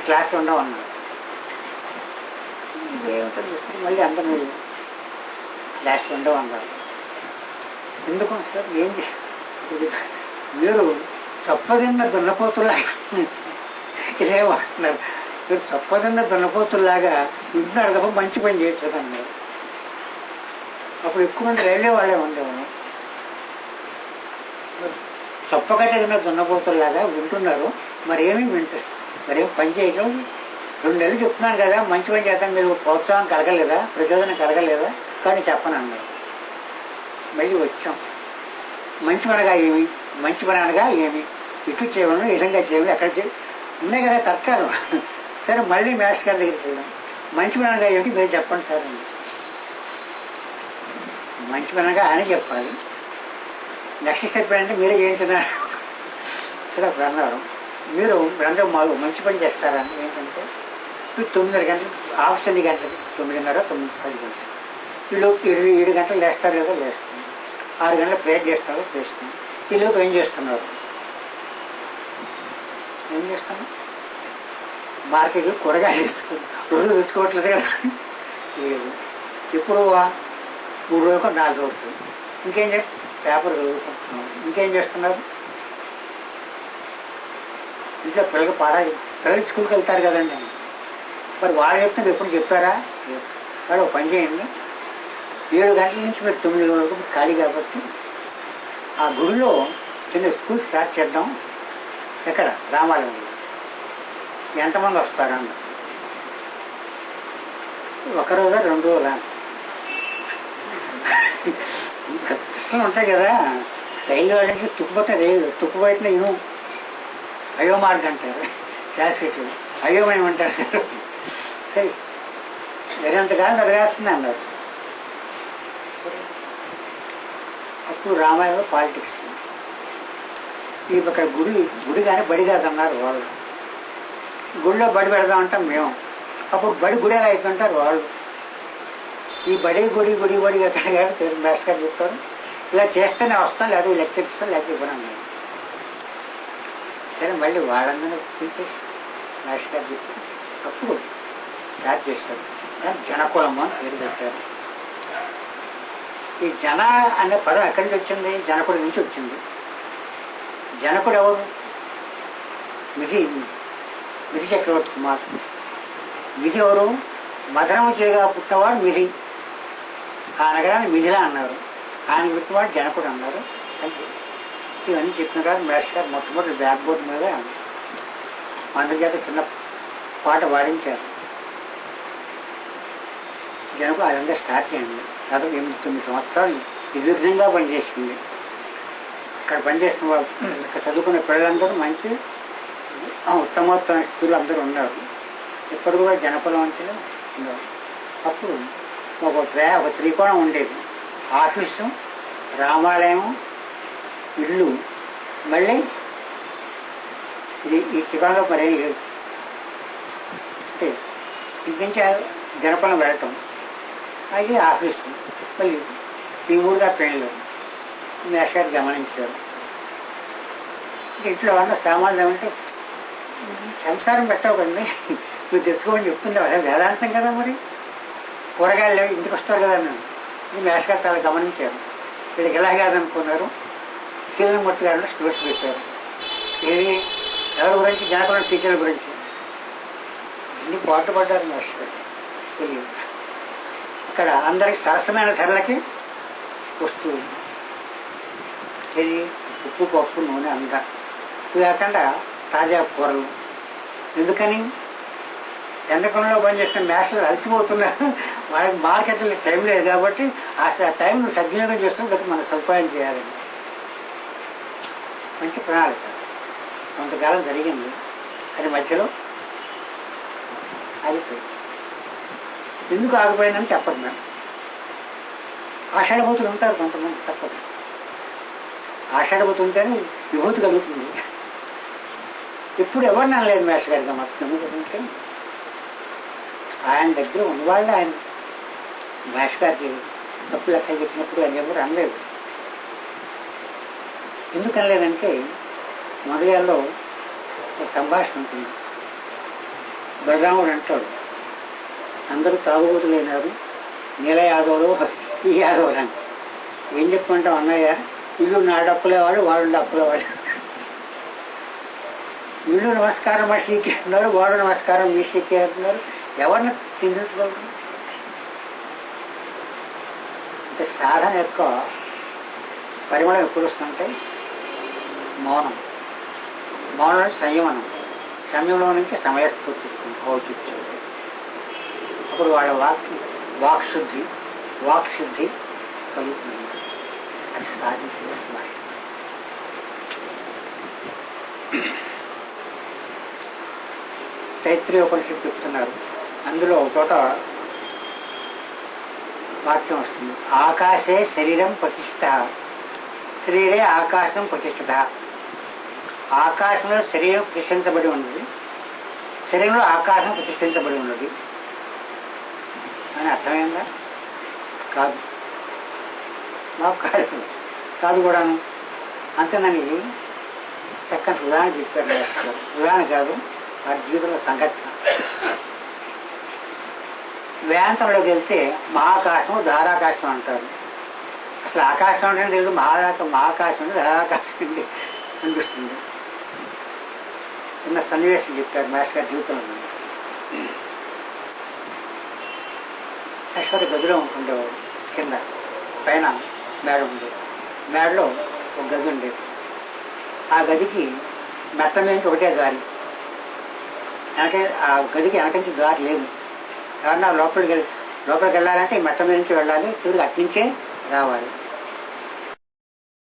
క్లాస్లో ఉండవు అన్నారు. ఇదేమిటని చెప్పి మళ్ళీ అందరూ క్లాస్లో ఉండవు అన్నారు. ఎందుకు సార్ ఏం చేశారు? మీరు చప్పదిన్న దున్నపోతులాగా ఇదేమంటున్నారు, మీరు చప్పదిన్న దున్నపోతుల్లాగా వింటున్నారు తప్ప మంచి పని చేయట్లేదు అన్నారు. అప్పుడు ఎక్కువ మంది రైల్వే వాళ్ళే ఉండేవారు. చప్పకట్టిన దున్నపోతుల్లాగా వింటున్నారు, మరేమీ వింటారు, మరేం పని చేయటం. 2 నెలలు చెప్తున్నాను కదా మంచి పని చేద్దాం, మీరు ప్రోత్సాహం కలగలేదా, ప్రచోదనం కలగలేదా, కానీ చెప్పను అన్నారు. మళ్ళీ వచ్చాం. మంచి పనగా ఏమి, మంచి పని అనగా ఏమి, ఇటు చేయమను విధంగా చేయమని ఎక్కడ ఉన్నాయి కదా తర్కాలు. సరే మళ్ళీ మాస్టర్ గారి దగ్గరికి వెళ్ళాం. మంచి పని అనగా ఏమిటి మీరు చెప్పండి సార్ అని. మంచి పని అనగా ఆయన చెప్పాలి, నెక్స్ట్ స్టెప్ ఏంటంటే మీరే చేయించినారు. సరే అప్పుడు అన్నారు, మీరు అందరూ మాకు మంచి పని చేస్తారా అని. ఏంటంటే 9:30 గంటలు ఆఫీస్, 8 గంటలకి 9:30, 9:10 గంటలు. ఈలోపు 7 గంటలు లేస్తారు కదా లేస్తాం, 6 గంటలు ప్రేయర్ చేస్తారు చేస్తాం. ఈలోపు ఏం చేస్తున్నారు, ఏం చేస్తున్నాం, మార్కెట్లో కూరగాయలు రోజు తెచ్చుకోవట్లేదు కదా, లేదు. ఇప్పుడు 3 రోజులకు 4 రోజులు ఇంకేం పేపర్ చదువుకుంటున్నాం. ఇంకేం చేస్తున్నారు, ఇంట్లో పిల్లలు స్కూల్కి వెళ్తారు కదండి, మరి వాళ్ళు చెప్తున్నారు ఎప్పుడు చెప్పారా? వాళ్ళు ఒక పని చేయండి, 7 గంటల నుంచి మీరు 9 వరకు ఖాళీ కాబట్టి ఆ గుడిలో చిన్న స్కూల్ స్టార్ట్ చేద్దాం. ఎక్కడ? రామాలయంలో. ఎంతమంది వస్తారన్న, 1 రోజా 2 రోజులా? ప్రశ్నలు ఉంటాయి కదా. రైలు వాళ్ళకి తుక్కుపోయిన ఇను అయ్యో మార్గం అంటారు శాస్త్రీయులు, అయోమయం అంటారు సార్. సరే జరిగినంతకాలం జరగాల్సిందే అన్నారు. అప్పుడు రామాయణంలో పాలిటిక్స్, ఈ ఇక్కడ గుడి కానీ బడి కాదన్నారు వాళ్ళు. గుడిలో బడి పెడదామంటాం మేము, అప్పుడు గుడి ఎలా అవుతుంటారు వాళ్ళు. ఈ గుడి ఎక్కడ కాదు మాస్టర్ గారు చెప్తారు, ఇలా చేస్తేనే వస్తాం, లేదా లెక్చర్ ఇస్తాం, లేకపోతే ఇవ్వను అన్నారు. సరే మళ్ళీ వాళ్ళందరూ పిలిచేసి మాస్టర్ గారు చెప్తే అప్పుడు స్టార్ట్ చేశారు. కానీ జనకులము అని పేరు పెట్టారు. ఈ జన అనే పదం ఎక్కడి నుంచి వచ్చింది? జనకుడి నుంచి వచ్చింది. జనకుడు ఎవరు? మిథి చక్రవర్తి కుమారుడు. మిథి ఎవరు? మధురము చేయగా పుట్టినవాడు మిథి. ఆ నగరాన్ని మిథిలా అన్నారు. ఆయన పుట్టినవాడు జనకుడు అన్నారు. అంటే ఇవన్నీ చెప్పిన తర్వాత మాస్టర్ గారు మొట్టమొదటి బ్లాక్ బోర్డు మీద అందరి చేత చిన్న పాట పాడించారు. జనకు అదంతా స్టార్ట్ చేయండి. దాదాపు 8-9 సంవత్సరాలు నిర్విఘ్నంగా పనిచేసింది. ఇక్కడ పనిచేస్తున్న వాళ్ళు, ఇక్కడ చదువుకున్న పిల్లలందరూ మంచి ఉత్తమోత్తమ స్థితులు అందరూ ఉన్నారు. ఇప్పుడు కూడా జనపదం అంటే ఉన్నారు. అప్పుడు ఒక త్రికోణం ఉండేది. ఆఫీసు, రామాలయం, ఇల్లు, మళ్ళీ ఈ త్రికోణంలో మరి అంటే ఇంటి నుంచి జనపదం వెళ్ళటం, అది ఆఫీసు, మళ్ళీ ఈ 3గా పెళ్ళి మాస్టర్ గారు గమనించారు. ఇంట్లో ఉన్న సామాన్లు ఏమంటే సంసారం పెట్టవు కండి, మీరు తెచ్చుకోమని చెప్తుండేవారు. వేదాంతం కదా, మరి కూరగాయలు ఇంటికి వస్తారు కదా నేను. ఇది మాస్టర్ గారు చాలా గమనించారు. వీళ్ళకి ఎలా కాదనుకున్నారు, శివమూర్తి గారు స్టోర్స్ పెట్టారు. ఇది ఎవరి గురించి? జనపద టీచర్ల గురించి. ఇన్ని పాటుపడ్డారు మాస్టర్ గారు, తెలియదు. ఇక్కడ అందరికి సరసమైన ధరలకి వస్తువు, ఇది ఉప్పు, పప్పు, నూనె అంతా. ఇవి కాకుండా తాజా కూరలు. ఎందుకని? ఎండకంలో పనిచేసిన మాస్టర్లు అలసిపోతున్నారు, వాళ్ళకి మార్కెట్లో టైం లేదు కాబట్టి ఆ టైంను సద్వినియోగం చేస్తున్న బట్టి మనం సదుపాయం చేయాలండి. మంచి ప్రణాళిక కొంతకాలం జరిగింది. అది మధ్యలో ఆగిపోయింది. ఎందుకు ఆగిపోయిందని చెప్పదు మేడం. ఆషాఢభూతులు ఉంటారు కొంతమంది, తప్పదు. ఆషాఢభూతి ఉంటేనే విభూతి కలుగుతుంది. ఎప్పుడు ఎవరిని అనలేదు మాస్టర్ గారిగా మొత్తం ఉంటే ఆయన దగ్గర ఉన్నవాళ్ళు ఆయన మాస్టర్ గారికి తప్పు లెక్కలు చెప్పినప్పుడు ఆయన ఎవరు అనలేదు. ఎందుకు అనలేదంటే మొదలయాల్లో ఒక సంభాషణ ఉంటుంది. బలరాముడు అంటాడు, అందరూ తాగుబోతులైనారు, నీల యాదవులు ఈ యాదవులు అని. ఏం చెప్పుకుంటాం అన్నయ్య, ఇల్లు నా డప్పులేవాడు, వాడు డప్పులేవాడు. ఇల్లు నమస్కారం మా శ్రీకి అంటున్నారు, వాడు నమస్కారం మీ శ్రీకి అంటున్నారు. ఎవరిని నిందించగలరు? అంటే సాధన యొక్క పరిమళం ఎప్పుడు వస్తుందంటే మౌనం. మౌనం సంయమనం, సంయమనం నుంచి సమయస్ఫూర్తి ఔచిత్యం. అప్పుడు వాళ్ళ వాక్శుద్ధి వాక్సిద్ధి కలుగుతుంది. అది సాధించే భాష. తైత్రీయోపనిషత్తు చెప్తున్నారు, అందులో ఒక చోట వాక్యం వస్తుంది, ఆకాశే శరీరం ప్రతిష్ఠిత, శరీరే ఆకాశం ప్రతిష్ఠిత. ఆకాశంలో శరీరం ప్రతిష్ఠించబడి ఉన్నది, శరీరంలో ఆకాశం ప్రతిష్ఠించబడి ఉన్నది అని అర్థమైందా? కాదు, మాకు కాదు, కాదు కూడాను. అంతేనని చక్కని ఉదాహరణ చెప్పారు. ఉదాహరణ కాదు, వారి జీవితంలో సంఘటన. వేదాంతంలోకి వెళ్తే మహాకాశం ధారాకాశం అంటారు. అసలు ఆకాశం అంటే తెలియదు, మహాకాశం అంటే ధారాకాశం అంటే అనిపిస్తుంది. చిన్న సన్నివేశం చెప్పారు మహేష్ గారి జీవితంలో. ఈశ్వర గదిలో ఉంటుండేవాడు, కింద పైన మేడ ఉండేది. మేడలో ఒక గది ఉండేది. ఆ గదికి మెట్ట మీద ఒకటే దారి, ఆ గదికి వెనక నుంచి దారి లేదు. ఎవరన్నా లోపలికి వెళ్ళాలంటే ఈ మెట్ట మీద నుంచి వెళ్ళాలి, తిరిగి అట్నుంచే రావాలి.